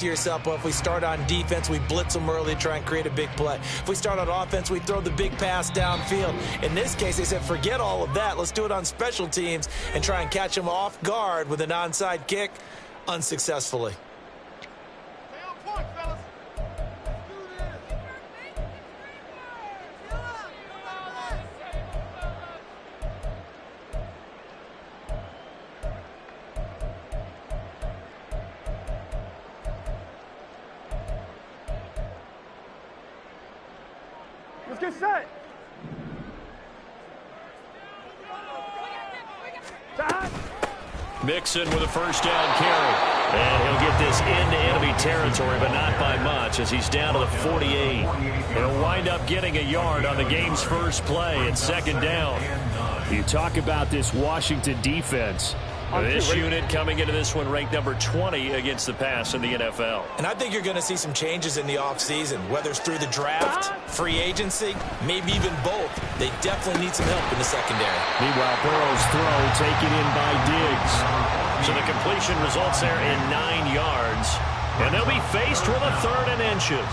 to yourself, well, if we start on defense, we blitz them early to try and create a big play. If we start on offense, we throw the big pass downfield. In this case, they said, forget all of that. Let's do it on special teams and try and catch them off guard with an onside kick unsuccessfully. Let's get set. Mixon with a first down carry. And he'll get this into enemy territory, but not by much as he's down to the 48. He'll wind up getting a yard on the game's first play at second down. You talk about this Washington defense. This unit coming into this one ranked number 20 against the pass in the NFL. And I think you're going to see some changes in the offseason, whether it's through the draft, free agency, maybe even both. They definitely need some help in the secondary. Meanwhile, Burrow's throw taken in by Diggs. So the completion results there in 9 yards. And they'll be faced with a 3rd and inches.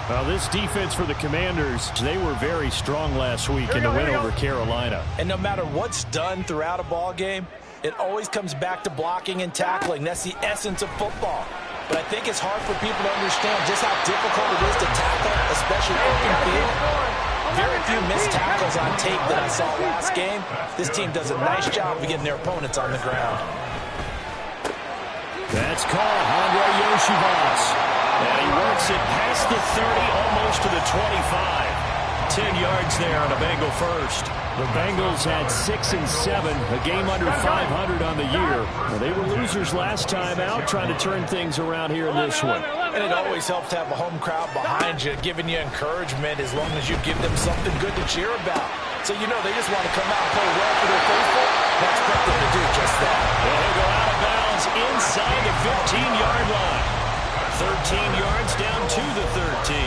Well, this defense for the Commanders, they were very strong last week in the win over Carolina. And no matter what's done throughout a ball game, it always comes back to blocking and tackling. That's the essence of football. But I think it's hard for people to understand just how difficult it is to tackle, especially open field. Very few missed tackles on tape that I saw last game. This team does a nice job of getting their opponents on the ground. That's called Andre Yoshivas. And he works it past the 30, almost to the 25. 10 yards there on a Bengal first. The Bengals had 6 and 7, a game under 500 on the year. Well, they were losers last time out, trying to turn things around here in this one. And it always helps to have a home crowd behind you, giving you encouragement as long as you give them something good to cheer about. So you know they just want to come out and play well for their faithful. That's expect them to do just that. And he'll go out of bounds inside the 15-yard line. 13 yards down to the 13.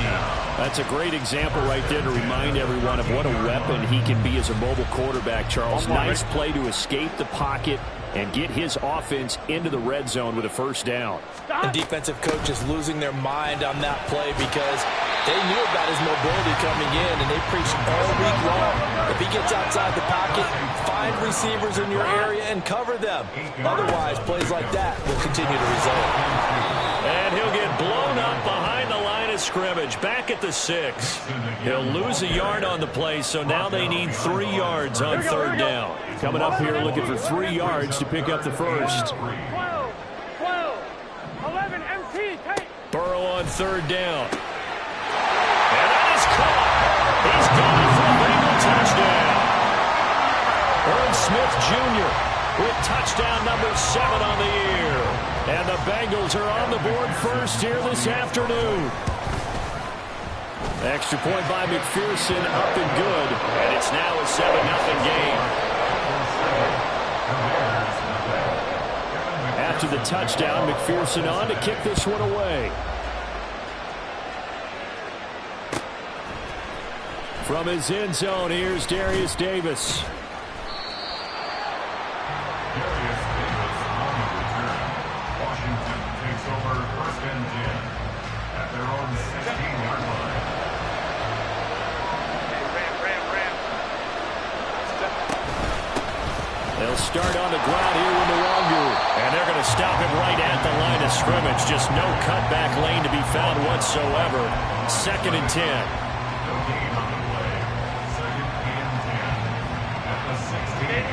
That's a great example right there to remind everyone of what a weapon he can be as a mobile quarterback, Charles. Nice play to escape the pocket and get his offense into the red zone with a first down. And defensive coaches losing their mind on that play because they knew about his mobility coming in, and they preached all week long. If he gets outside the pocket, find receivers in your area and cover them. Otherwise, plays like that will continue to result. And he'll get blown up behind the line of scrimmage, back at the 6. He'll lose a yard on the play, so now they need 3 yards on third down. Coming up here looking for 3 yards to pick up the first. 12, 11, MT, take. Burrow on third down. And that is caught. He's got it for a Bengal touchdown. Irv Smith Jr. with touchdown number 7 on the year. And the Bengals are on the board first here this afternoon. Extra point by McPherson, up and good. And it's now a 7-0 game. After the touchdown, McPherson on to kick this one away. From his end zone, here's Darius Davis. They'll start on the ground here with Nwangu. And they're going to stop him right at the line of scrimmage. Just no cutback lane to be found whatsoever. 2nd and 10.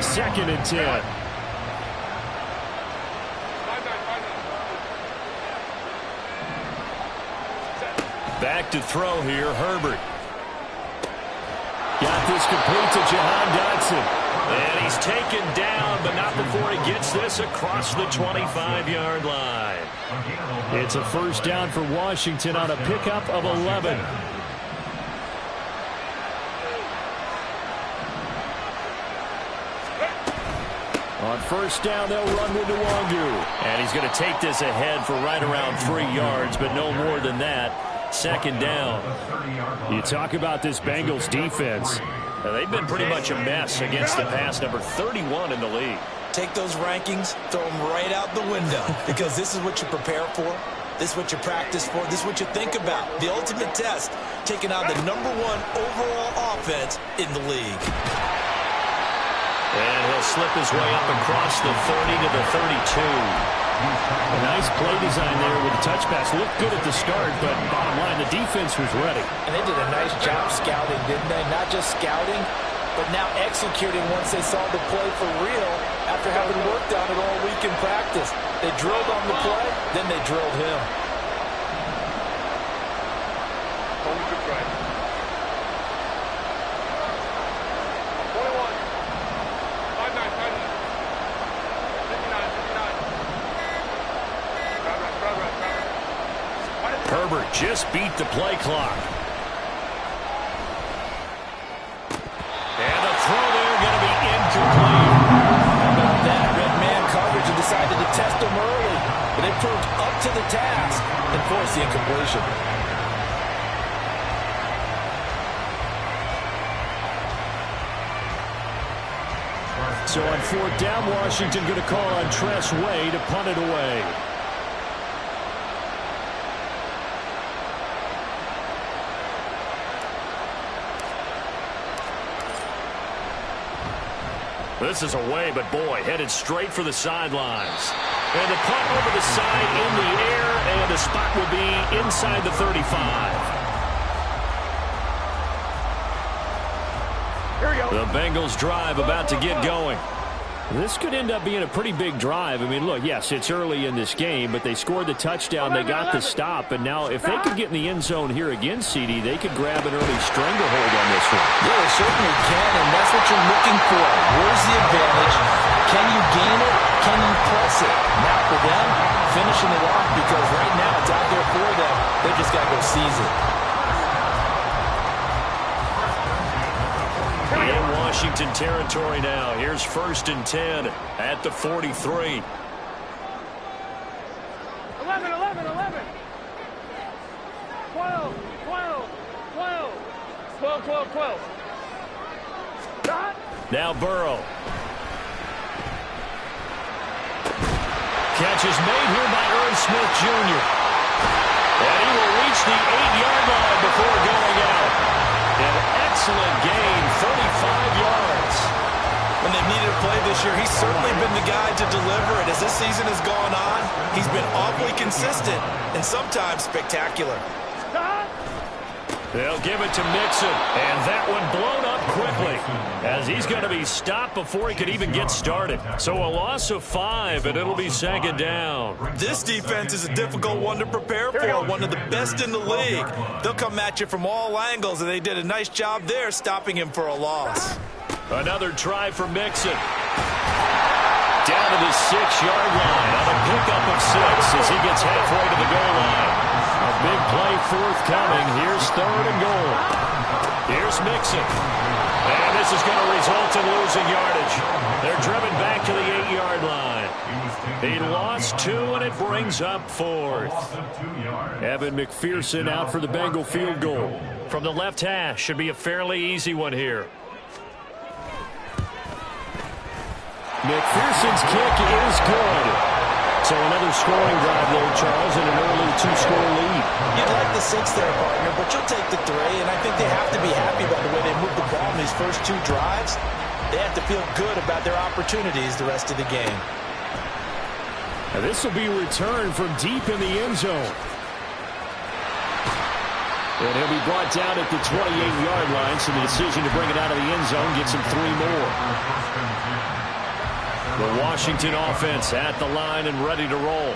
Second and 10. Back to throw here, Herbert. Got this complete to Jahan Dotson. And he's taken down, but not before he gets this across the 25-yard line. It's a first down for Washington on a pickup of 11. On first down, they'll run with Nwangu. And he's going to take this ahead for right around 3 yards, but no more than that. 2nd down. You talk about this Bengals defense. They've been pretty much a mess against the pass, number 31 in the league. Take those rankings, throw them right out the window because this is what you prepare for. This is what you practice for. This is what you think about. The ultimate test, taking on the #1 overall offense in the league. And he'll slip his way up across the 30 to the 32. A nice play design there with the touch pass. Looked good at the start, but bottom line, the defense was ready. And they did a nice job scouting, didn't they? Not just scouting, but now executing once they saw the play for real after having worked on it all week in practice. They drilled on the play, then they drilled him. Herbert just beat the play clock. And the throw there going to be incomplete. How about that? Red man coverage and decided to test him early. But they proved up to the task and forced the incompletion. So on 4th down, Washington going to call on Tress Way to punt it away. This is away, but boy, headed straight for the sidelines. And the punt over the side in the air, and the spot will be inside the 35. Here we go. The Bengals drive about to get going. This could end up being a pretty big drive. I mean, look, yes, it's early in this game, but they scored the touchdown. They got the stop, and now if they could get in the end zone here again, CD, they could grab an early stranglehold on this one. Yeah, they certainly can, and that's what you're looking for. Where's the advantage? Can you gain it? Can you press it? Now for them, finishing it off, because right now it's out there for them. They just got to go seize it. In Washington territory now. Here's 1st and 10 at the 43. 11, 11, 11. 12, 12, 12. 12, 12, 12. Stop. Now Burrow. Catch is made here by Irv Smith Jr. And he will reach the 8-yard line before going out. An excellent gain, 35 yards. When they've needed a play this year, he's certainly been the guy to deliver it. As this season has gone on, he's been awfully consistent and sometimes spectacular. Stop. They'll give it to Mixon, and that one blown up quickly as he's going to be stopped before he could even get started. So a loss of 5, and it'll be 2nd down. This defense is a difficult one to prepare for, one of the best in the league. They'll come at you from all angles, and they did a nice job there stopping him for a loss. Another try for Mixon. Down to the 6-yard line on a pickup of 6 as he gets halfway to the goal line. A big play forthcoming. Here's 3rd and goal. Here's Mixon. And this is going to result in losing yardage. They're driven back to the 8-yard line. He lost 2, and it brings up 4th. Evan McPherson out for the Bengal field goal. From the left hash, should be a fairly easy one here. McPherson's kick is good. So another scoring drive there, Charles, and an early 2-score lead. You'd like the 6 there, partner, but you'll take the 3, and I think they have to be happy about the way they moved the ball in these first 2 drives. They have to feel good about their opportunities the rest of the game. Now this will be returned from deep in the end zone. And he'll be brought down at the 28-yard line, so the decision to bring it out of the end zone gets him 3 more. The Washington offense at the line and ready to roll.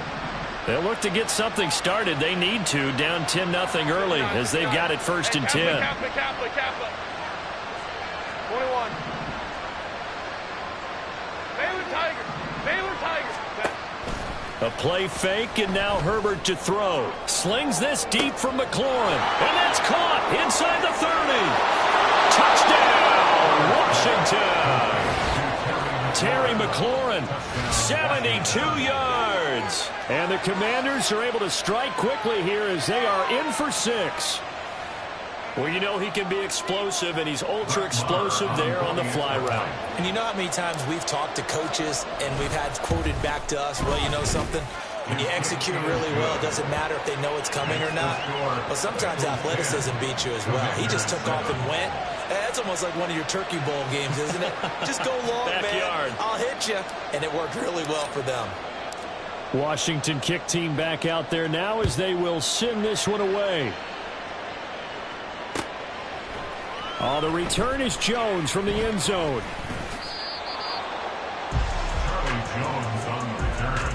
They'll look to get something started. They need to, down 10-0 early as they've got it 1st and 10. Kappa. 21. Baylor Tigers. A play fake, and now Herbert to throw. Slings this deep from McLaurin. And that's caught inside the 30. Touchdown, Washington. Terry McLaurin, 72 yards. And the Commanders are able to strike quickly here as they are in for 6. Well, you know he can be explosive, and he's ultra-explosive there on the fly route. And you know how many times we've talked to coaches and we've had quoted back to us, well, you know something? When you execute really well, it doesn't matter if they know it's coming or not. But sometimes athleticism beats you as well. He just took off and went. That's almost like one of your Turkey Bowl games, isn't it? Just go long, Backyard. man. I'll hit you. And it worked really well for them. Washington kick team back out there now as they will send this one away. Oh, the return is Jones from the end zone. Charlie Jones on the return.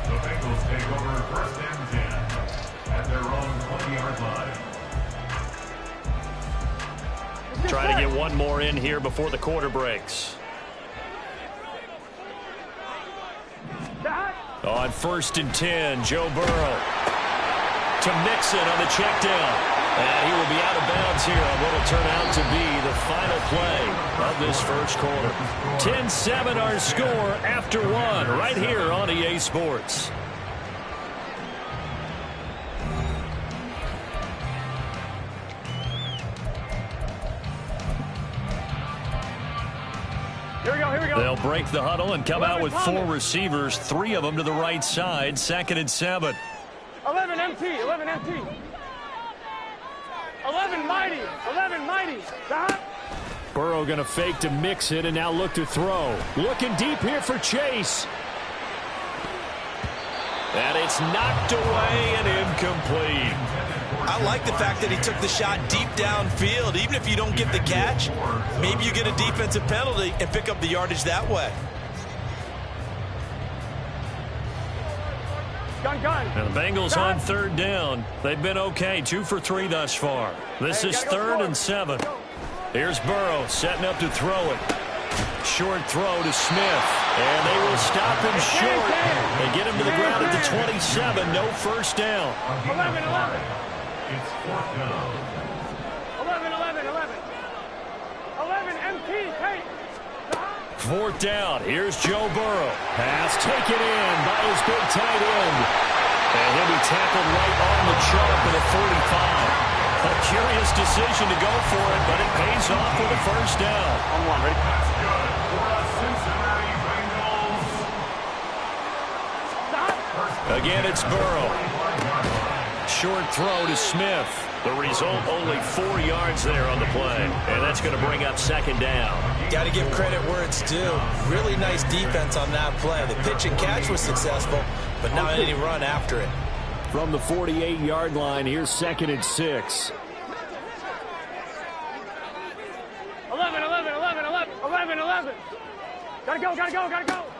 The Bengals take over 1st and 10 at their own 20-yard line. Try to get one more in here before the quarter breaks. On 1st and 10, Joe Burrow to Mixon on the check down. And he will be out of bounds here on what will turn out to be the final play of this first quarter. 10-7 our score after one right here on EA Sports. Here we go, here we go. They'll break the huddle and come out with 4 receivers, 3 of them to the right side, 2nd and 7. 11 MT, 11 MT. 11 mighty, 11 mighty. Burrow going to fake to mix it and now look to throw. Looking deep here for Chase. And it's knocked away and incomplete. I like the fact that he took the shot deep downfield. Even if you don't get the catch, maybe you get a defensive penalty and pick up the yardage that way. Gun. And the Bengals on 3rd down. They've been okay, 2 for 3 thus far. This is 3rd and 7. Here's Burrow setting up to throw it. Short throw to Smith. And they will stop him short. They get him to the ground at the 27. No first down. 11. It's 4th down. 11 MT, Kate. 4th down. Here's Joe Burrow. Pass taken in by his big tight end. And he'll be tackled right on the chalk at the 45. A curious decision to go for it, but it pays off with a first down. On one, ready? That's good for the Cincinnati Bengals. Again, it's Burrow. Short throw to Smith. The result, only 4 yards there on the play. And that's going to bring up 2nd down. Got to give credit where it's due. Really nice defense on that play. The pitch and catch was successful, but not any run after it. From the 48-yard line, here's 2nd and 6. 11. Gotta go.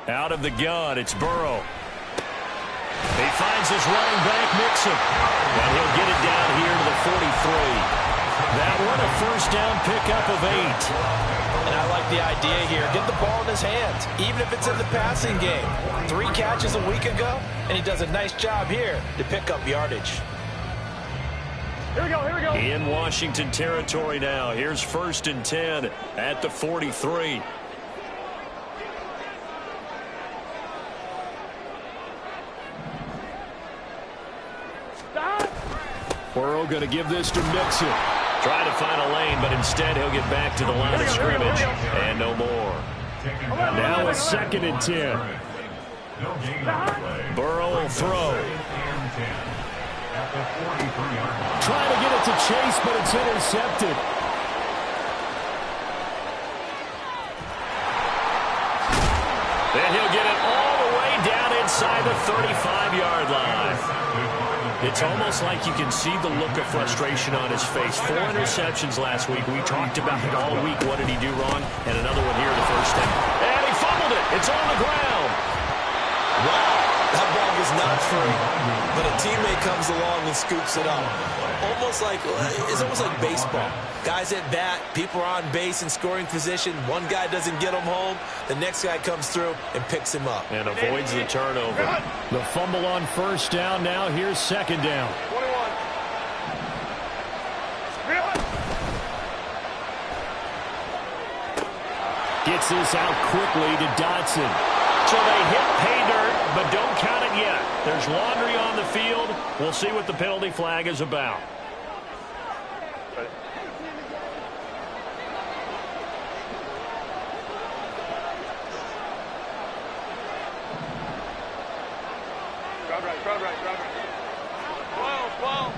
Out of the gun, it's Burrow. He finds his running back, Mixon. And he'll get it down here to the 43. That one a first down pickup of 8. And I like the idea here. Get the ball in his hands, even if it's in the passing game. 3 catches a week ago, and he does a nice job here to pick up yardage. Here we go. In Washington territory now. Here's 1st and 10 at the 43. Burrow going to give this to Mixon. Trying to find a lane, but instead he'll get back to the line of scrimmage. And no more. Now it's 2nd and 10. Burrow will throw. Trying to get it to Chase, but it's intercepted. Then he'll get it all the way down inside the 35-yard line. It's almost like you can see the look of frustration on his face. 4 interceptions last week. We talked about it all week. What did he do wrong? And another one here, the first down. And he fumbled it. It's on the ground. Wow, that ball was not free. But a teammate comes along and scoops it up. It's almost like baseball. Guys at bat, people are on base in scoring position. One guy doesn't get him home. The next guy comes through and picks him up. And avoids the turnover. The fumble on first down. Now here's 2nd down. 21. Gets this out quickly to Dotson. So they hit pay dirt, but don't count it yet. There's laundry on the field. We'll see what the penalty flag is about. Drive right. Crowd right. 12.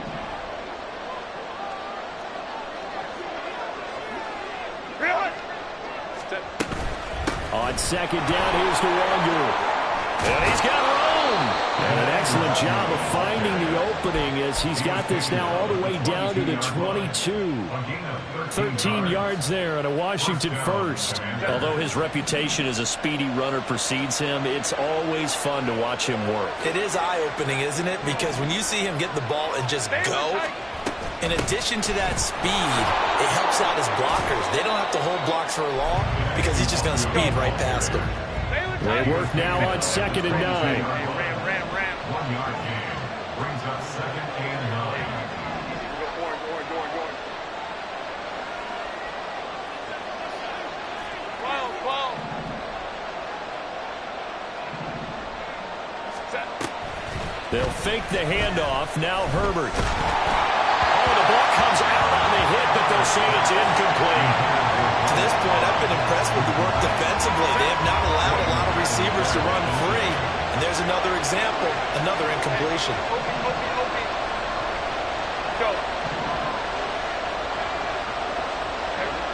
On second down, here's Nwangu. And he's got room. And an excellent job of finding the opening as he's got this now all the way down to the 22. 13 yards there and a Washington first. Although his reputation as a speedy runner precedes him, it's always fun to watch him work. It is eye-opening, isn't it? Because when you see him get the ball and just go, in addition to that speed, it helps out his blockers. They don't have to hold blocks for long because he's just going to speed right past them. They work now on 2nd and 9. Ram. 1 yard gain. Brings up 2nd and 9. Orange. 12. Set. They'll fake the handoff. Now Herbert. Oh, the ball comes out on the hit, but they'll say it's incomplete. To this point, I've been impressed with the work defensively. They have not allowed a lot of receivers to run free. And there's another example, another incompletion. Go.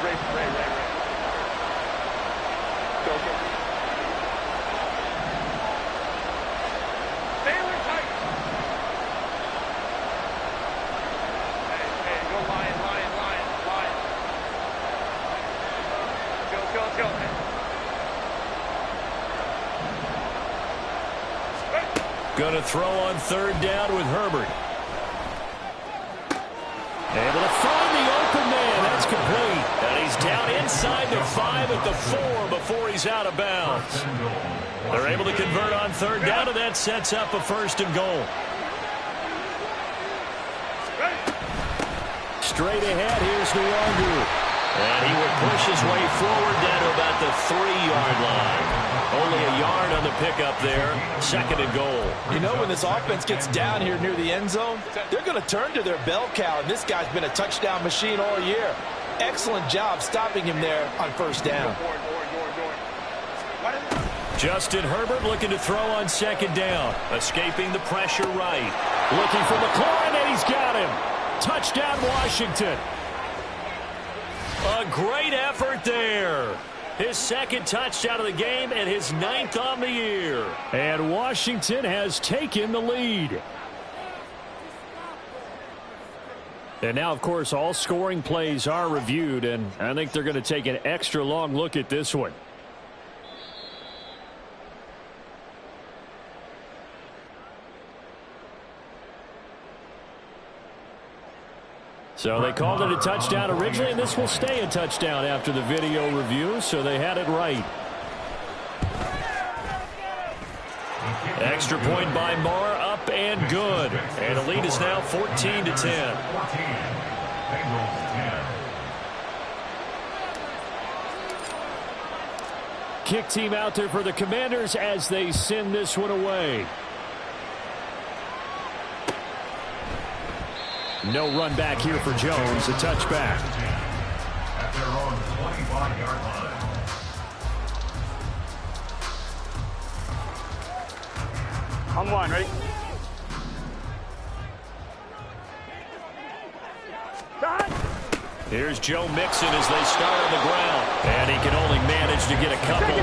Ray. Go. Baylor tight. Hey, go Lion. Go. Going to throw on 3rd down with Herbert. Able to find the open man. That's complete. And he's down inside the 5 at the 4 before he's out of bounds. They're able to convert on 3rd down, and that sets up a 1st and goal. Straight ahead, here's Nwangu. And he will push his way forward down to about the 3-yard line. Only a yard on the pickup there. 2nd and goal. You know, when this offense gets down here near the end zone, they're going to turn to their bell cow, and this guy's been a touchdown machine all year. Excellent job stopping him there on 1st down. Justin Herbert looking to throw on 2nd down. Escaping the pressure right. Looking for McLaurin, and he's got him. Touchdown, Washington. A great effort there. His 2nd touchdown of the game and his 9th on the year. And Washington has taken the lead. And now, of course, all scoring plays are reviewed, and I think they're going to take an extra long look at this one. So they called it a touchdown originally, and this will stay a touchdown after the video review, so they had it right. Extra point by Marr, up and good. And the lead is now 14-10. 14. Bengals 10. Kick team out there for the Commanders as they send this one away. No run back here for Jones, a touchback. At their own 25-yard line. On 1, ready? Here's Joe Mixon as they start on the ground. And he can only manage to get a couple.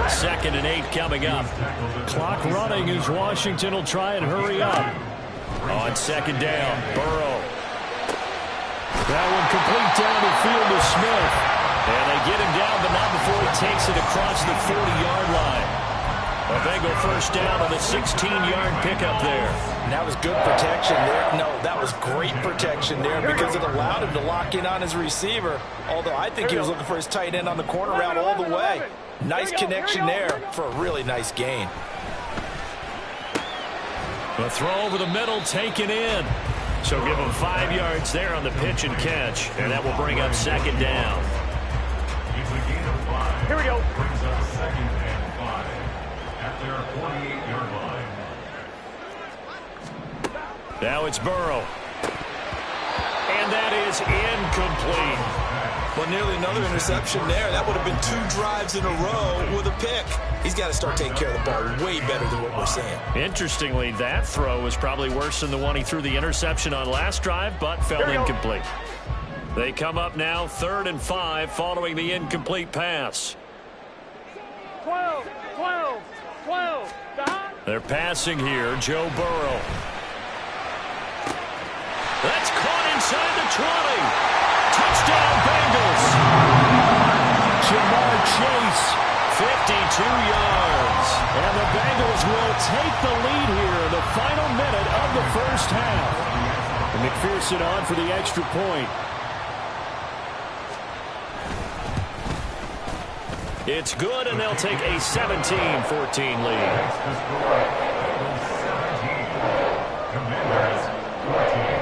2nd and 8 coming up. Clock running as Washington will try and hurry up. On 2nd down, Burrow. That one complete down the field to Smith. And they get him down, but not before he takes it across the 40-yard line. A Bengal 1st down on the 16-yard pickup there. And that was good protection there. No, that was great protection there because it allowed him to lock in on his receiver. Although I think he was looking for his tight end on the corner route all the way. Nice connection there for a really nice gain. The throw over the middle taken in. So give him 5 yards there on the pitch and catch. And that will bring up 2nd down. It's a gain of 5. Here we go. Brings up 2nd and 5. At their 48-yard line. Now it's Burrow. And that is incomplete. Well, nearly another interception there. That would have been 2 drives in a row with a pick. He's got to start taking care of the ball way better than what we're seeing. Interestingly, that throw was probably worse than the one he threw the interception on last drive, but fell incomplete. They come up now 3rd and 5 following the incomplete pass. 12. They're passing here. Joe Burrow. That's caught inside the 20. Touchdown, Bengals. Jamar Chase, 52 yards. And the Bengals will take the lead here in the final minute of the first half. And McPherson on for the extra point. It's good, and they'll take a 17-14 lead. Commanders 14.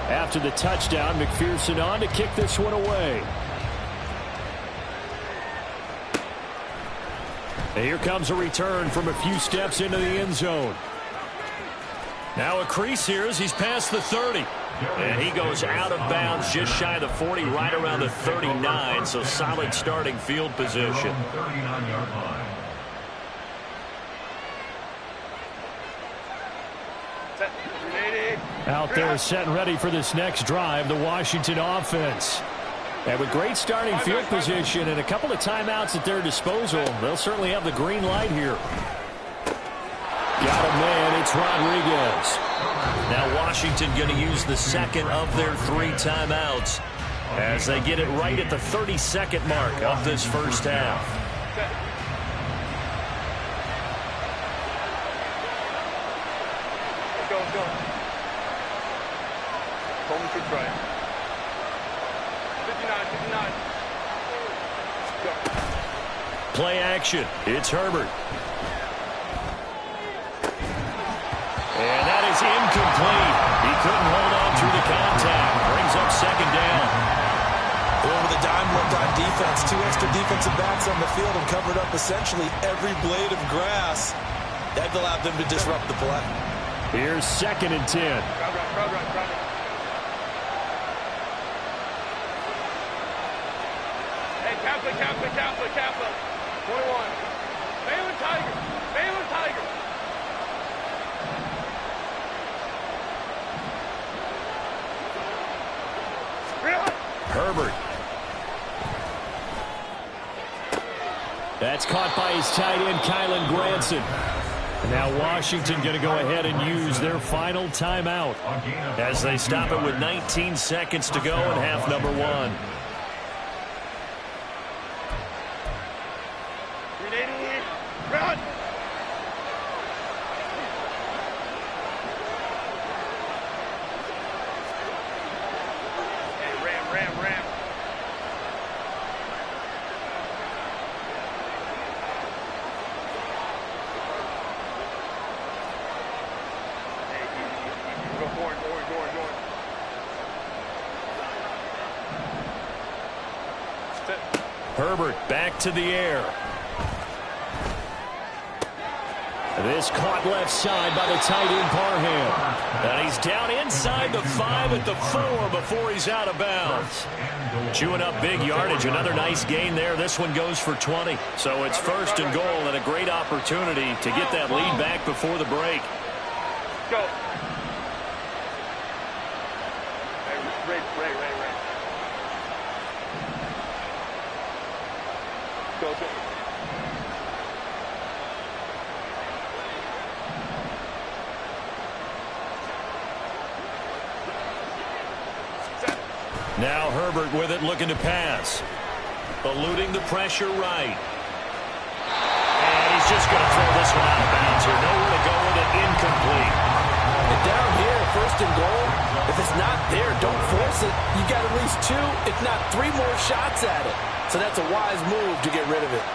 After the touchdown, McPherson on to kick this one away. And here comes a return from a few steps into the end zone. Now a crease here as he's past the 30. And he goes out of bounds just shy of the 40, right around the 39. So solid starting field position. 39-yard line. Out there set and ready for this next drive, the Washington offense. And with great starting field position and a couple of timeouts at their disposal, they'll certainly have the green light here. Got a man, it's Rodriguez. Now Washington going to use the second of their 3 timeouts as they get it right at the 32nd mark of this first half. Go. Coleman should try it. 59. Go. Play action. It's Herbert. And that is incomplete. He couldn't hold on through the contact. Brings up 2nd down. Well, with a dime left on defense, 2 extra defensive backs on the field and covered up essentially every blade of grass. That allowed them to disrupt the play. Here's 2nd and 10. Crowd right. Hey, Kaplan. 21. Baylor Tiger. Herbert. That's caught by his tight end, Kylen Granson. And now Washington going to go ahead and use their final timeout as they stop it with 19 seconds to go in half number 1. Run! Hey, ram. Hey, go forward. Herbert back to the air. This caught left side by the tight end Parham. And he's down inside the 5 at the 4 before he's out of bounds. Chewing up big yardage. Another nice gain there. This one goes for 20. So it's 1st and goal and a great opportunity to get that lead back before the break. Go. Ray. Go. Now Herbert with it, looking to pass. Eluding the pressure right. And he's just going to throw this one out of bounds here. Nowhere to go with it, incomplete. And down here, 1st and goal, if it's not there, don't force it. You got at least 2, if not 3 more shots at it. So that's a wise move to get rid of it.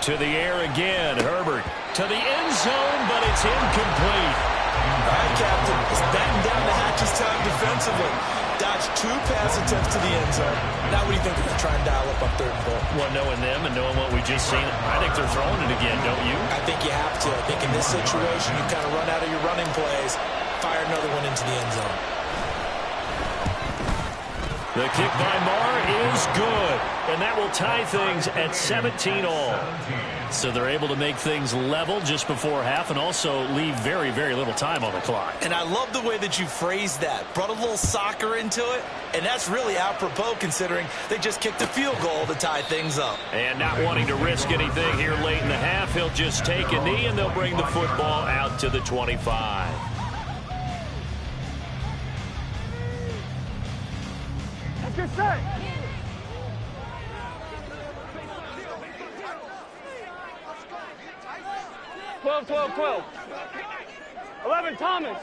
To the air again. Herbert to the end zone, but it's incomplete. All right, Captain. It's batten down the hatches time defensively. Dodged 2 pass attempts to the end zone. Now what do you think they're going to try and dial up on 3rd and goal? Well, knowing them and knowing what we just seen, I think they're throwing it again, don't you? I think you have to. I think in this situation, you kind of run out of your running plays, fire another one into the end zone. The kick by Marr is good, and that will tie things at 17 all. So they're able to make things level just before half and also leave very, very little time on the clock. And I love the way that you phrased that. Brought a little soccer into it, and that's really apropos considering they just kicked a field goal to tie things up. And not wanting to risk anything here late in the half, he'll just take a knee, and they'll bring the football out to the 25. Good set. 12. 11, Thomas.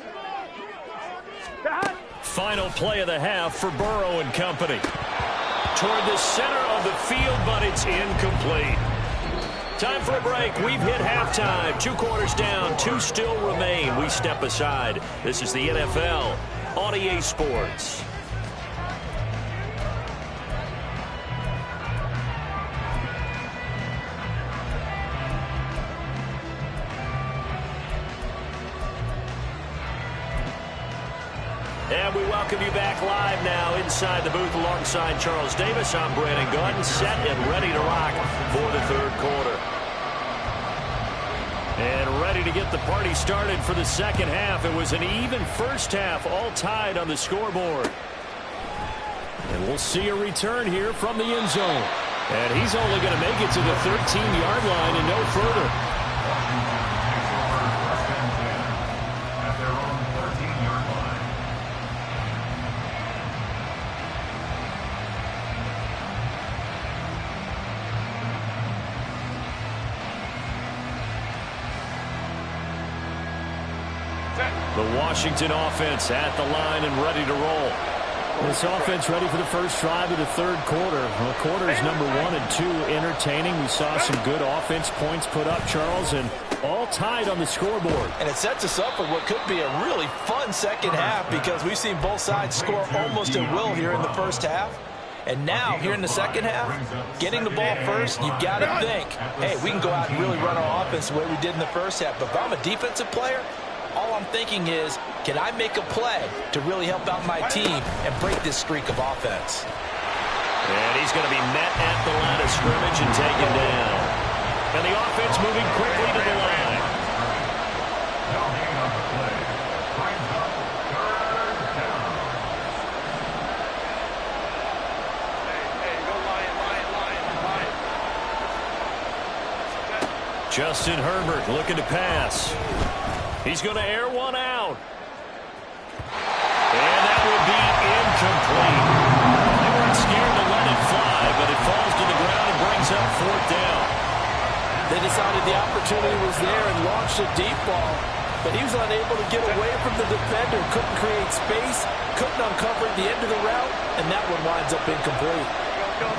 Final play of the half for Burrow and company. Toward the center of the field, but it's incomplete. Time for a break. We've hit halftime. 2 quarters down, 2 still remain. We step aside. This is the NFL on EA Sports. And we welcome you back live now inside the booth alongside Charles Davis. I'm Brandon Gaudin, set and ready to rock for the 3rd quarter. And ready to get the party started for the 2nd half. It was an even first half, all tied on the scoreboard. And we'll see a return here from the end zone. And he's only going to make it to the 13-yard line and no further. The Washington offense at the line and ready to roll. This offense ready for the first drive of the 3rd quarter. Well, quarters number 1 and 2 entertaining. We saw some good offense points put up, Charles, and all tied on the scoreboard. And it sets us up for what could be a really fun 2nd half because we've seen both sides score almost at will here in the first half. And now, here in the 2nd half, getting the ball first, you've got to think, hey, we can go out and really run our offense the way we did in the first half. But if I'm a defensive player, all I'm thinking is, can I make a play to really help out my team and break this streak of offense? And he's going to be met at the line of scrimmage and taken down. And the offense moving quickly to the line. Hey, go Lion. Justin Herbert looking to pass. He's going to air one out. And that would be incomplete. They weren't scared to let it fly, but it falls to the ground and brings up 4th down. They decided the opportunity was there and launched a deep ball, but he was unable to get away from the defender, couldn't create space, couldn't uncover the end of the route, and that one winds up incomplete. Go.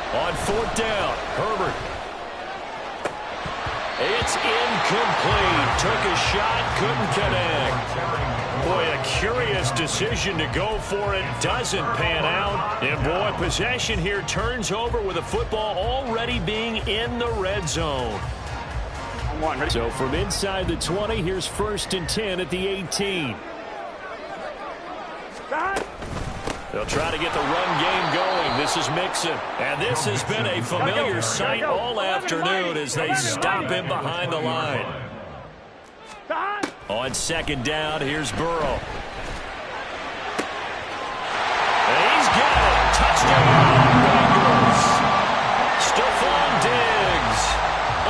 On 4th down, Herbert. It's incomplete. Took a shot, couldn't connect. Boy, a curious decision to go for it. Doesn't pan out. And boy, possession here turns over with a football already being in the red zone. So from inside the 20, here's 1st and 10 at the 18. They'll try to get the run game going. This is Mixon. And this has been a familiar sight all afternoon as they stop him behind the line. On 2nd down, here's Burrow. And he's got it. Touchdown, Bengals. Stephon Diggs.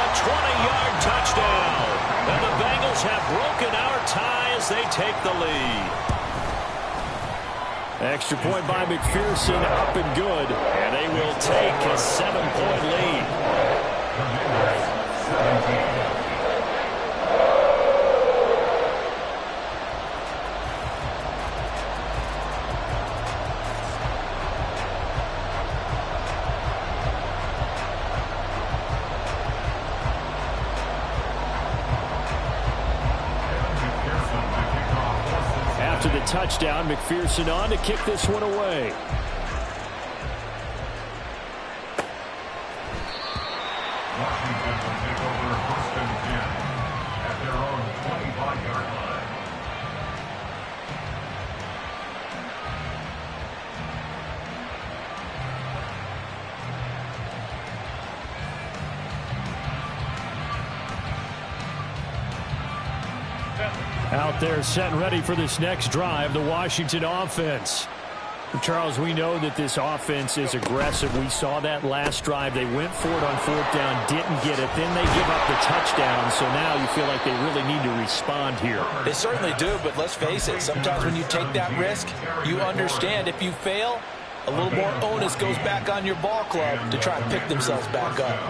A 20-yard touchdown. And the Bengals have broken our tie as they take the lead. Extra point by McPherson, up and good. And they will take a 7-point lead. after the touchdown. McPherson on to kick this one away. Washington will take over 1st and 10 at their own 25-yard line. Out there set and ready for this next drive, the Washington offense. Charles, we know that this offense is aggressive. We saw that last drive. They went for it on 4th down, didn't get it. Then they give up the touchdown, so now you feel like they really need to respond here. They certainly do, but let's face it, sometimes when you take that risk, you understand if you fail, a little more onus goes back on your ball club to try and pick themselves back up.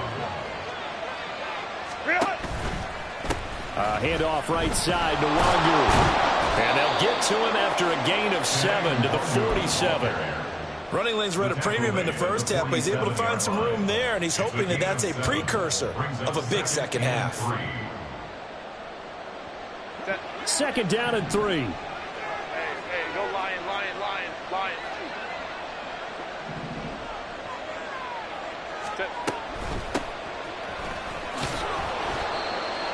Handoff right side to Wangu. And they'll get to him after a gain of 7 to the 47. Running lanes were at a premium in the first half, but he's able to find some room there, and he's hoping that that's a precursor of a big second half. 2nd down and 3. Hey, go Lion, Lion, Lion, Lion.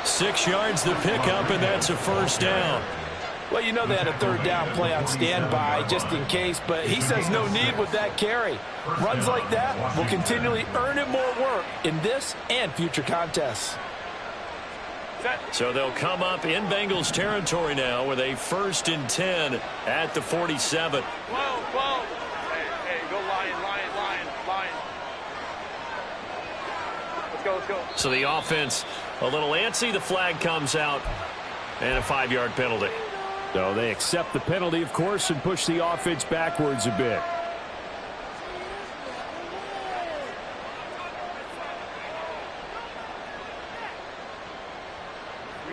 6 yards the pickup, and that's a 1st down. Well, you know they had a 3rd down play on standby just in case, but he says no need with that carry. Runs like that will continually earn him more work in this and future contests. So they'll come up in Bengals territory now with a 1st and 10 at the 47. 12, 12. Hey, go Lion, Lion, Lion, Lion. Let's go, let's go. So the offense a little antsy. The flag comes out and a 5-yard penalty. So they accept the penalty, of course, and push the offense backwards a bit.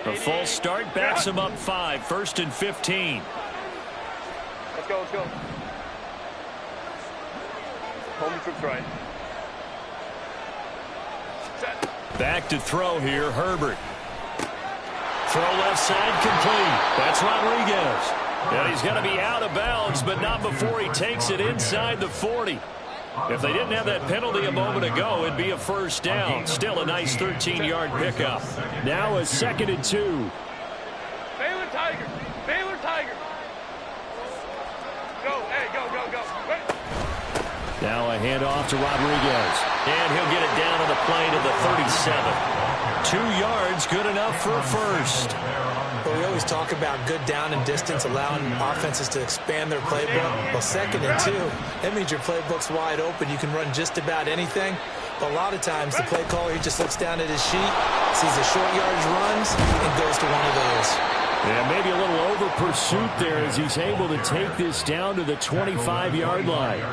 A false start backs him up 5. 1st and 15. Let's go, let's go. Home troops right. Set. Back to throw here, Herbert. Throw left side complete. That's Rodriguez. And he's going to be out of bounds, but not before he takes it inside the 40. If they didn't have that penalty a moment ago, it'd be a 1st down. Still a nice 13-yard pickup. Now a 2nd and 2. Baylor Tiger. Baylor Tiger. Go, hey, go, go, go. Wait. Now a handoff to Rodriguez. And he'll get it down on the play to the 37. 2 yards, good enough for a 1st. But we always talk about good down and distance, allowing offenses to expand their playbook. Well, 2nd and 2, that means your playbook's wide open. You can run just about anything. But a lot of times, the play caller, he just looks down at his sheet, sees the short yardage runs, and goes to one of those. Yeah, maybe a little over pursuit there as he's able to take this down to the 25-yard line.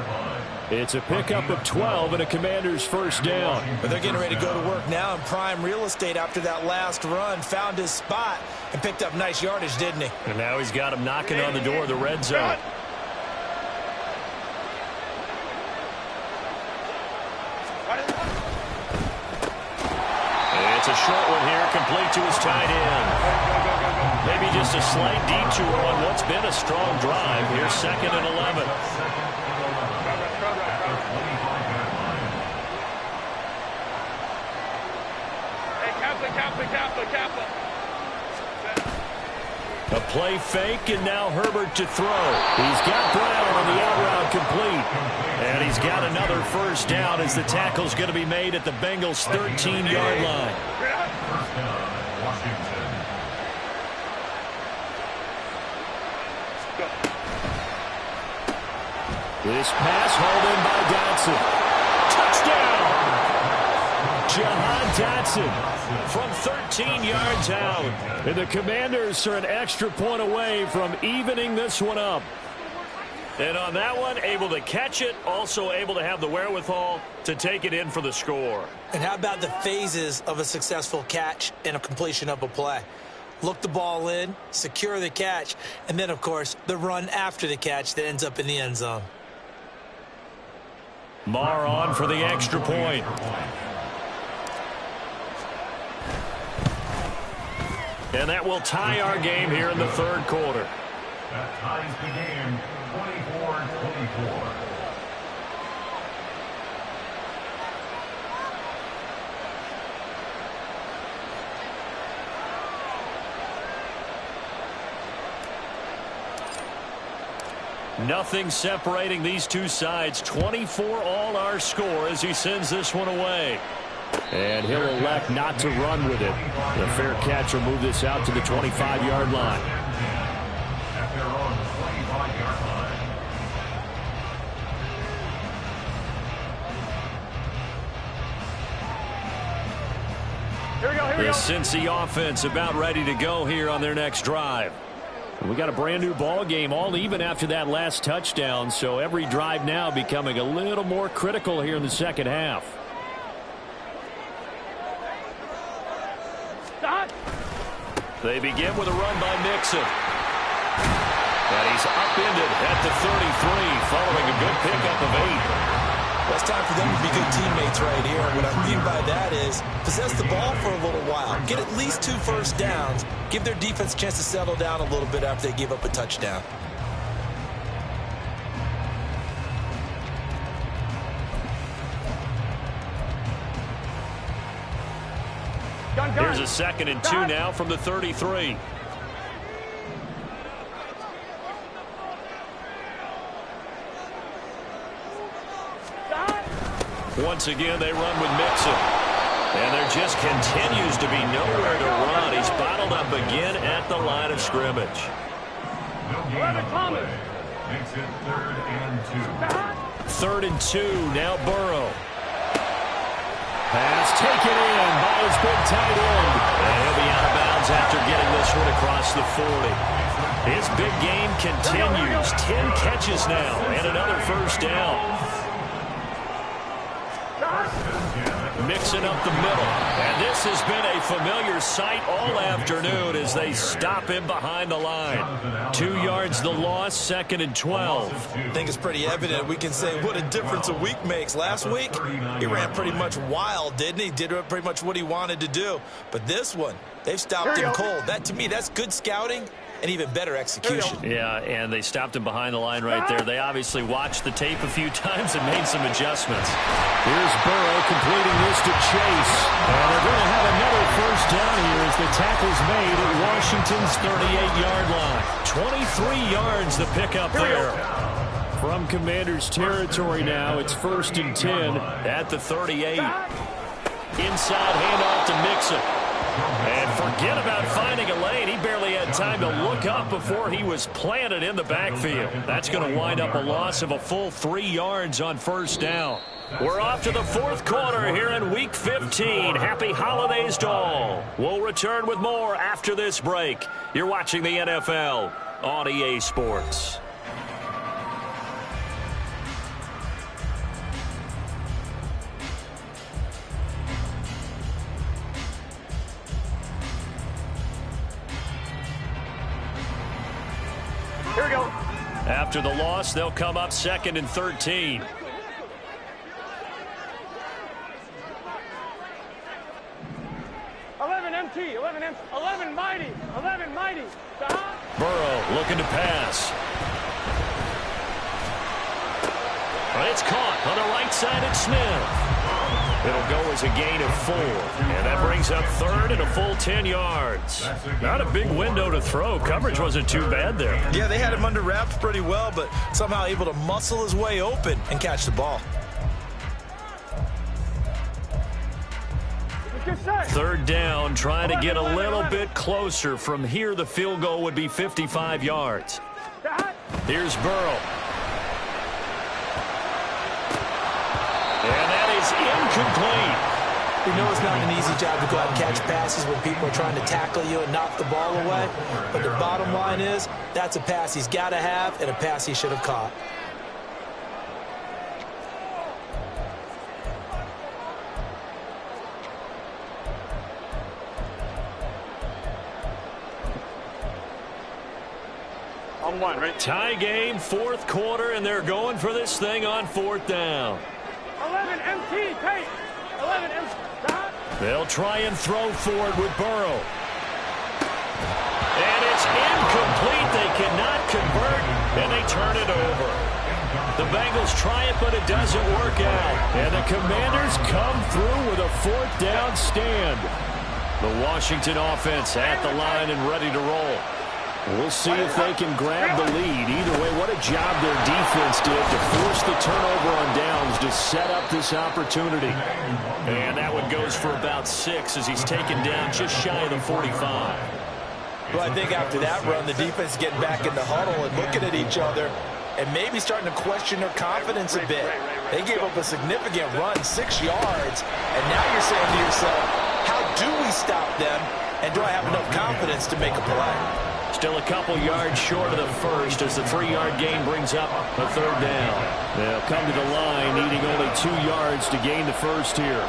It's a pickup of 12 and a Commander's 1st down. But they're getting ready to go to work now in prime real estate after that last run. Found his spot and picked up nice yardage, didn't he? And now he's got him knocking on the door of the red zone. It's a short one here, complete to his tight end. Maybe just a slight detour on what's been a strong drive. Here's 2nd and 11. Kappa. A play fake, and now Herbert to throw. He's got Brown on the out route complete. And he's got another 1st down as the tackle's going to be made at the Bengals' 13-yard line. 1st down, Washington. This pass hauled in by Dotson. Touchdown! Jahan Dotson from 13 yards out. And the Commanders are an extra point away from evening this one up. And on that one, able to catch it, also able to have the wherewithal to take it in for the score. And how about the phases of a successful catch and a completion of a play? Look the ball in, secure the catch, and then, of course, the run after the catch that ends up in the end zone. Marr on for the extra point. And that will tie our game here in the 3rd quarter. That ties the game 24-24. Nothing separating these two sides. 24 all our score as he sends this one away. And he'll elect not to run with it. The fair catch will move this out to the 25-yard line. At their own 25-yard line. Here we go, here we The go. Cincy offense about ready to go here on their next drive. We got a brand new ball game, all even after that last touchdown, so every drive now becoming a little more critical here in the second half. Stop. They begin with a run by Mixon. And he's upended at the 33 following a good pickup of 8. Well, it's time for them to be good teammates right here. What I mean by that is possess the ball for a little while. Get at least 2 first downs. Give their defense a chance to settle down a little bit after they give up a touchdown. Gun. Here's a 2nd and 2 now from the 33. Once again, they run with Mixon. And there just continues to be nowhere to run. He's bottled up again at the line of scrimmage. No gain on the play. Makes it 3rd and 2. 3rd and 2, now Burrow. Pass taken in by his big tight end. And he'll be out of bounds after getting this one across the 40. His big game continues. 10 catches now and another first down. Mixing up the middle. And this has been a familiar sight all afternoon as they stop him behind the line. 2 yards the loss, 2nd and 12. I think it's pretty evident. We can say what a difference a week makes. Last week, he ran pretty much wild, didn't he? Did pretty much what he wanted to do. But this one, they've stopped him cold. That, to me, that's good scouting and even better execution. Yeah, and they stopped him behind the line right there. They obviously watched the tape a few times and made some adjustments. Here's Burrow completing this to Chase. And they're going to have another first down here as the tackle's made at Washington's 38-yard line. 23 yards the pickup there. From Commanders territory now, it's 1st and 10 at the 38. Inside handoff to Mixon. And forget about finding a lane. He barely had time to look up before he was planted in the backfield. That's going to wind up a loss of a full 3 yards on first down. We're off to the 4th quarter here in Week 15. Happy holidays to all. We'll return with more after this break. You're watching the NFL on EA Sports. Here we go. After the loss, they'll come up 2nd and 13. MT, 11 mighty. Burrow looking to pass. It's caught on the right side at Smith. It'll go as a gain of 4. And that brings up 3rd and a full 10 yards. Not a big window to throw. Coverage wasn't too bad there. Yeah, they had him under wraps pretty well, but somehow able to muscle his way open and catch the ball. 3rd down, trying to get a little bit closer. From here, the field goal would be 55 yards. Here's Burrow. And that is incomplete. We know it's not an easy job to go out and catch passes when people are trying to tackle you and knock the ball away. But the bottom line is, that's a pass he's got to have and a pass he should have caught. On 1, right? Tie game, 4th quarter, and they're going for this thing on 4th down. 11 MT, Tate. 11 MT. They'll try and throw for it with Burrow. And it's incomplete. incomplete. They cannot convert, and they turn it over. The Bengals try it, but it doesn't work out. And the Commanders come through with a 4th down stand. The Washington offense at the line and ready to roll. We'll see if they can grab the lead. Either way, what a job their defense did to force the turnover on downs to set up this opportunity. And that one goes for about 6 as he's taken down just shy of the 45. Well, I think after that run, the defense is getting back in the huddle and looking at each other and maybe starting to question their confidence a bit. They gave up a significant run, 6 yards, and now you're saying to yourself, how do we stop them, and do I have enough confidence to make a play? Still a couple yards short of the first as the 3-yard gain brings up a 3rd down. They'll come to the line needing only 2 yards to gain the first here.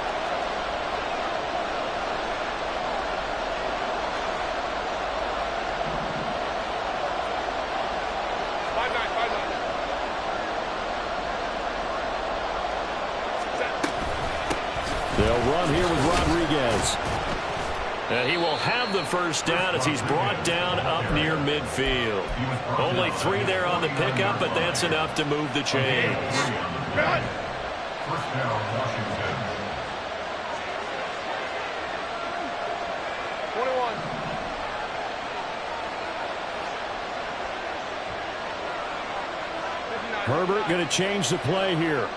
They'll run here with Rodriguez. He will have the first down as he's brought down up near midfield. Only 3 there on the pickup, but that's enough to move the chains. First down, Washington. 21. Herbert going to change the play here.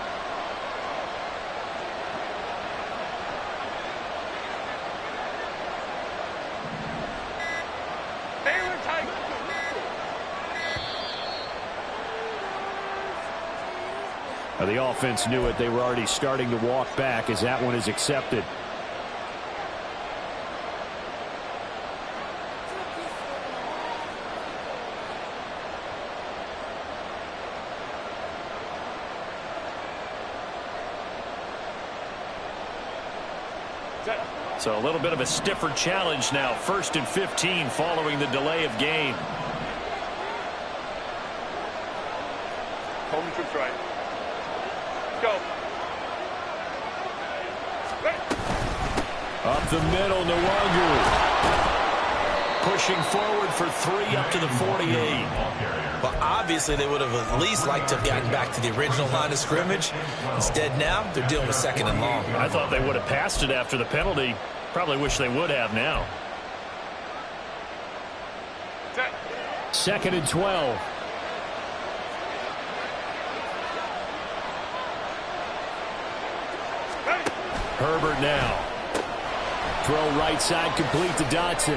The offense knew it. They were already starting to walk back as that one is accepted. So a little bit of a stiffer challenge now. 1st and 15 following the delay of game. Home troops right. Go. Up the middle, Nwangu. Pushing forward for 3 up to the 48. Well, obviously they would have at least liked to have gotten back to the original line of scrimmage. Instead now, they're dealing with 2nd and long. I thought they would have passed it after the penalty. Probably wish they would have now. 2nd and 12. Herbert now. Throw right side complete to Dotson.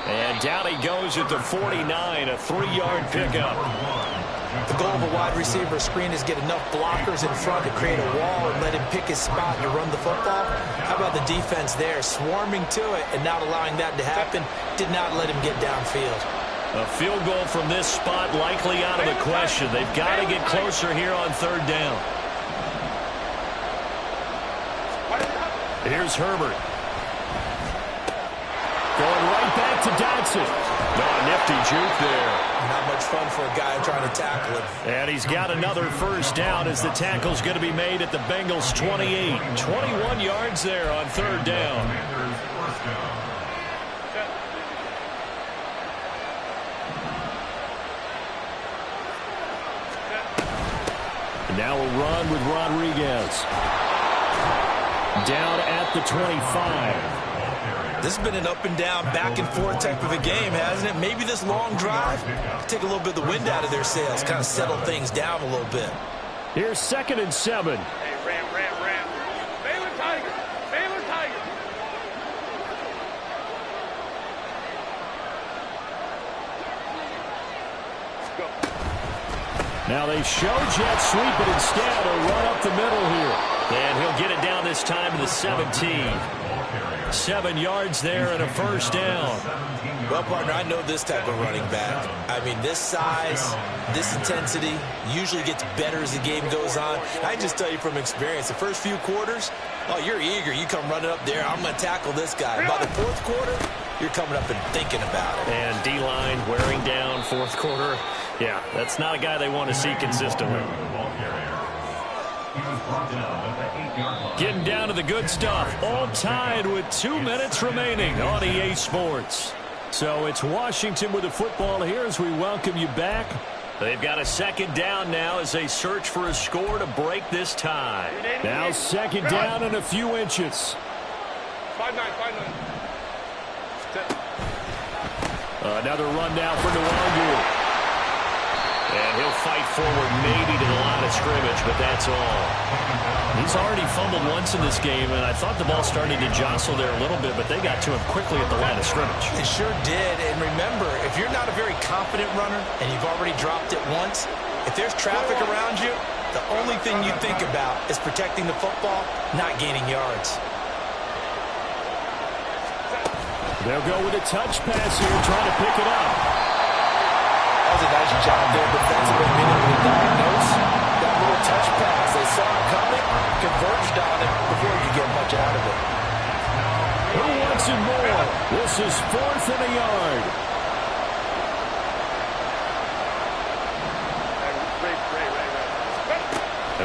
And down he goes at the 49, a 3-yard pickup. The goal of a wide receiver screen is get enough blockers in front to create a wall and let him pick his spot to run the football. How about the defense there, swarming to it and not allowing that to happen? Did not let him get downfield. A field goal from this spot likely out of the question. They've got to get closer here on 3rd down. Here's Herbert. Going right back to Dotson. Oh, nifty juke there. Not much fun for a guy trying to tackle him. And he's got another first down as the tackle's going to be made at the Bengals' 28. 21 yards there on 3rd down. And now a run with Rodriguez. Down at the 25. This has been an up and down, back and forth type of a game, hasn't it? Maybe this long drive take a little bit of the wind out of their sails, kind of settle things down a little bit. Here's 2nd and 7. Hey, Ram. Baylor Tiger. Let's go. Now they show jet sweep, but instead a run up the middle here. And he'll get it down this time to the 17. 7 yards there and a first down. Well, partner, I know this type of running back. I mean, this size, this intensity usually gets better as the game goes on. I can just tell you from experience, the first few quarters, oh, you're eager. You come running up there, I'm going to tackle this guy. By the 4th quarter, you're coming up and thinking about it. And D-line wearing down 4th quarter. Yeah, that's not a guy they want to see consistently. Getting down to the good stuff. All tied with 2 minutes remaining on EA Sports. So it's Washington with the football here as we welcome you back. They've got a second down now as they search for a score to break this tie. Now second down and a few inches. 5-9. Another run down for Nwangu. And he'll fight forward maybe to the line of scrimmage, but that's all. He's already fumbled once in this game, and I thought the ball started to jostle there a little bit, but they got to him quickly at the line of scrimmage. It sure did. And remember, if you're not a very confident runner and you've already dropped it once, if there's traffic around you, the only thing you think about is protecting the football, not gaining yards. They'll go with a touch pass here, trying to pick it up. That was a nice job there defensively, being able to diagnose that little touch pass. They saw it coming, converged on it before you could get much out of it. Who wants it more? This is 4th and a yard.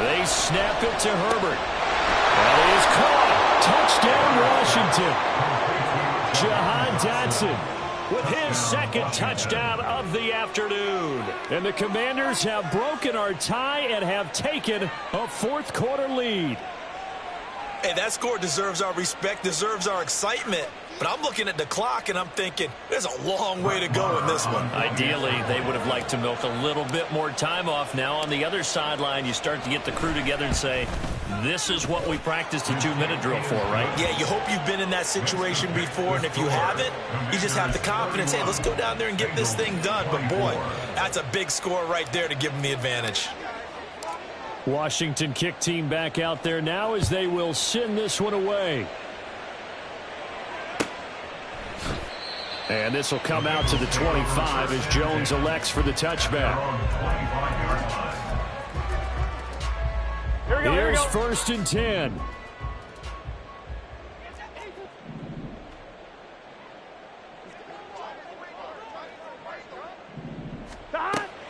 They snap it to Herbert. That is caught. Touchdown, Washington. Jahan Dotson with his second touchdown of the afternoon. And the Commanders have broken our tie and have taken a fourth-quarter lead. Hey, that score deserves our respect, deserves our excitement. But I'm looking at the clock, and I'm thinking, there's a long way to go in this one. Ideally, they would have liked to milk a little bit more time off. Now on the other sideline, you start to get the crew together and say, this is what we practiced a 2-minute drill for, right? Yeah, you hope you've been in that situation before, and if you haven't, you just have the confidence, hey, let's go down there and get this thing done. But, boy, that's a big score right there to give them the advantage. Washington kick team back out there now as they will send this one away. And this will come out to the 25 as Jones elects for the touchback. Here's 1st and 10.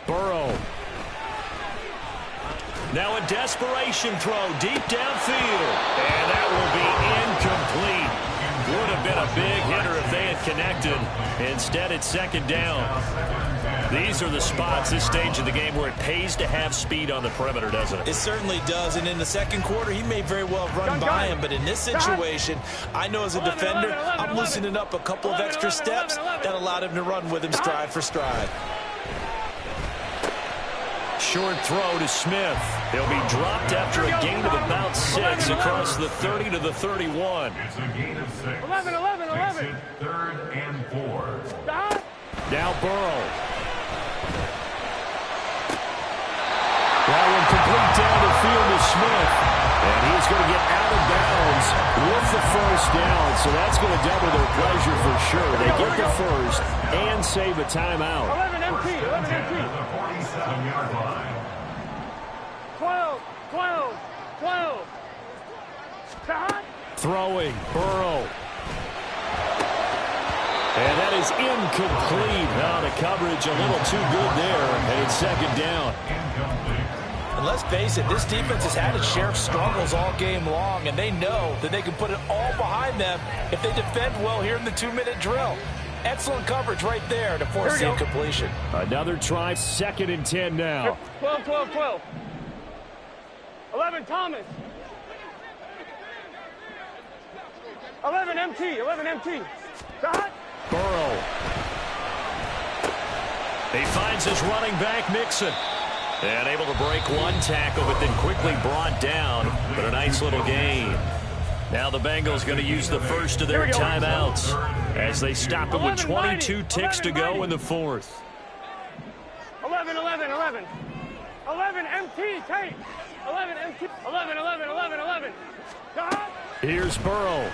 Burrow. Now a desperation throw deep downfield. And that will be incomplete. Would have been a big hitter if they had connected. Instead, it's second down. These are the spots, this stage of the game, where it pays to have speed on the perimeter, doesn't it? It certainly does. And in the second quarter, he may very well have run by him. But in this situation, I know as a defender, I'm loosening up a couple of extra steps that allowed him to run with him stride for stride. Short throw to Smith. He'll be dropped after a gain of about 6 across the 30 to the 31. It's a gain of 6. 11. Makes it 3rd and 4. Now Burrow. That one complete down the field to Smith. And he's going to get out of bounds with the first down. So that's going to double their pleasure for sure. They get the first and save a timeout. 11 MT. The 47-yard line. 12. Throwing, Burrow. And that is incomplete. Now the coverage a little too good there, and it's second down. And let's face it, this defense has had its share of struggles all game long, and they know that they can put it all behind them if they defend well here in the 2-minute drill. Excellent coverage right there to force the incompletion. Another try, 2nd and 10 now. 12. 11 Thomas. 11 MT. Burrow. He finds his running back, Mixon. And able to break one tackle, but then quickly brought down. But a nice little gain. Now the Bengals going to use the first of their timeouts as they stop it with 22 ticks to go in the 4th. 11 MT, take. 11 MT. 11. Here's Burrow.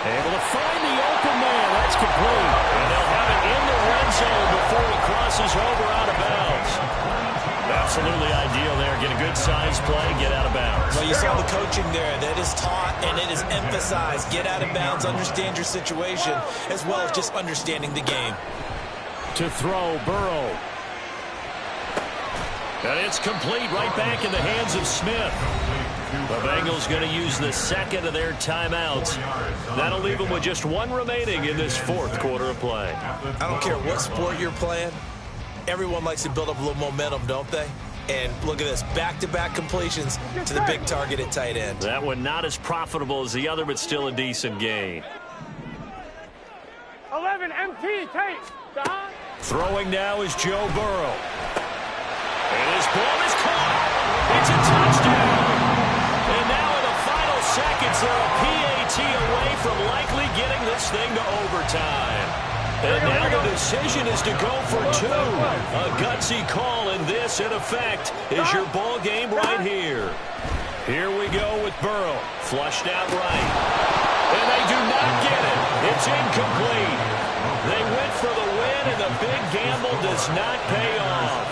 Able to find the open man. That's complete. And they'll have it in the red zone before he crosses over out of bounds. Absolutely ideal there. Get a good size play, get out of bounds. Well, you saw the coaching there. That is taught and it is emphasized. Get out of bounds, understand your situation, as well as just understanding the game. To throw, Burrow. And it's complete right back in the hands of Smith. The Bengals going to use the second of their timeouts. That'll leave them with just one remaining in this fourth quarter of play. I don't care what sport you're playing. Everyone likes to build up a little momentum, don't they? And look at this, back-to-back completions to the big target at tight end. That one not as profitable as the other, but still a decent gain. 11 MT, tape. Throwing now is Joe Burrow. And his ball is caught. It's a touchdown. And now in the final seconds, they're a PAT away from likely getting this thing to overtime. And now the decision is to go for two. A gutsy call, and this, in effect, is your ball game right here. Here we go with Burrow. Flushed out right. And they do not get it. It's incomplete. They went for the win, and the big gamble does not pay off.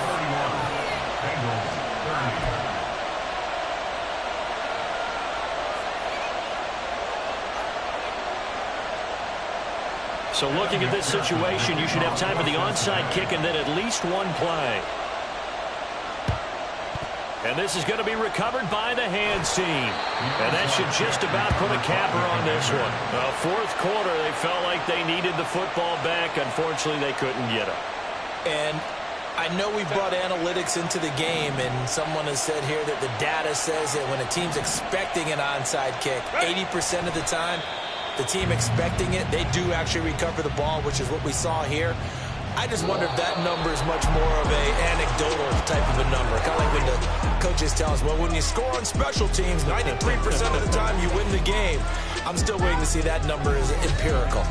So looking at this situation, you should have time for the onside kick and then at least one play. And this is going to be recovered by the hands team. And that should just about put a capper on this one. Fourth quarter, they felt like they needed the football back. Unfortunately, they couldn't get it. And I know we brought analytics into the game, and someone has said here that the data says that when a team's expecting an onside kick, 80% of the time, the team expecting it, they do actually recover the ball, which is what we saw here. I just wonder if that number is much more of a anecdotal type of a number. Kind of like when the coaches tell us, well, when you score on special teams, 93% of the time you win the game. I'm still waiting to see that number is empirical.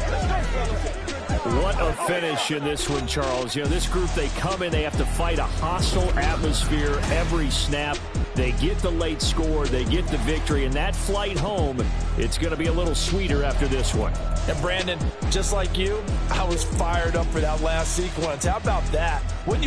What a finish in this one, Charles. You know, this group, they come in, they have to fight a hostile atmosphere every snap. They get the late score, they get the victory, and that flight home, it's going to be a little sweeter after this one. And Brandon, just like you, I was fired up for that last sequence. How about that? Wouldn't you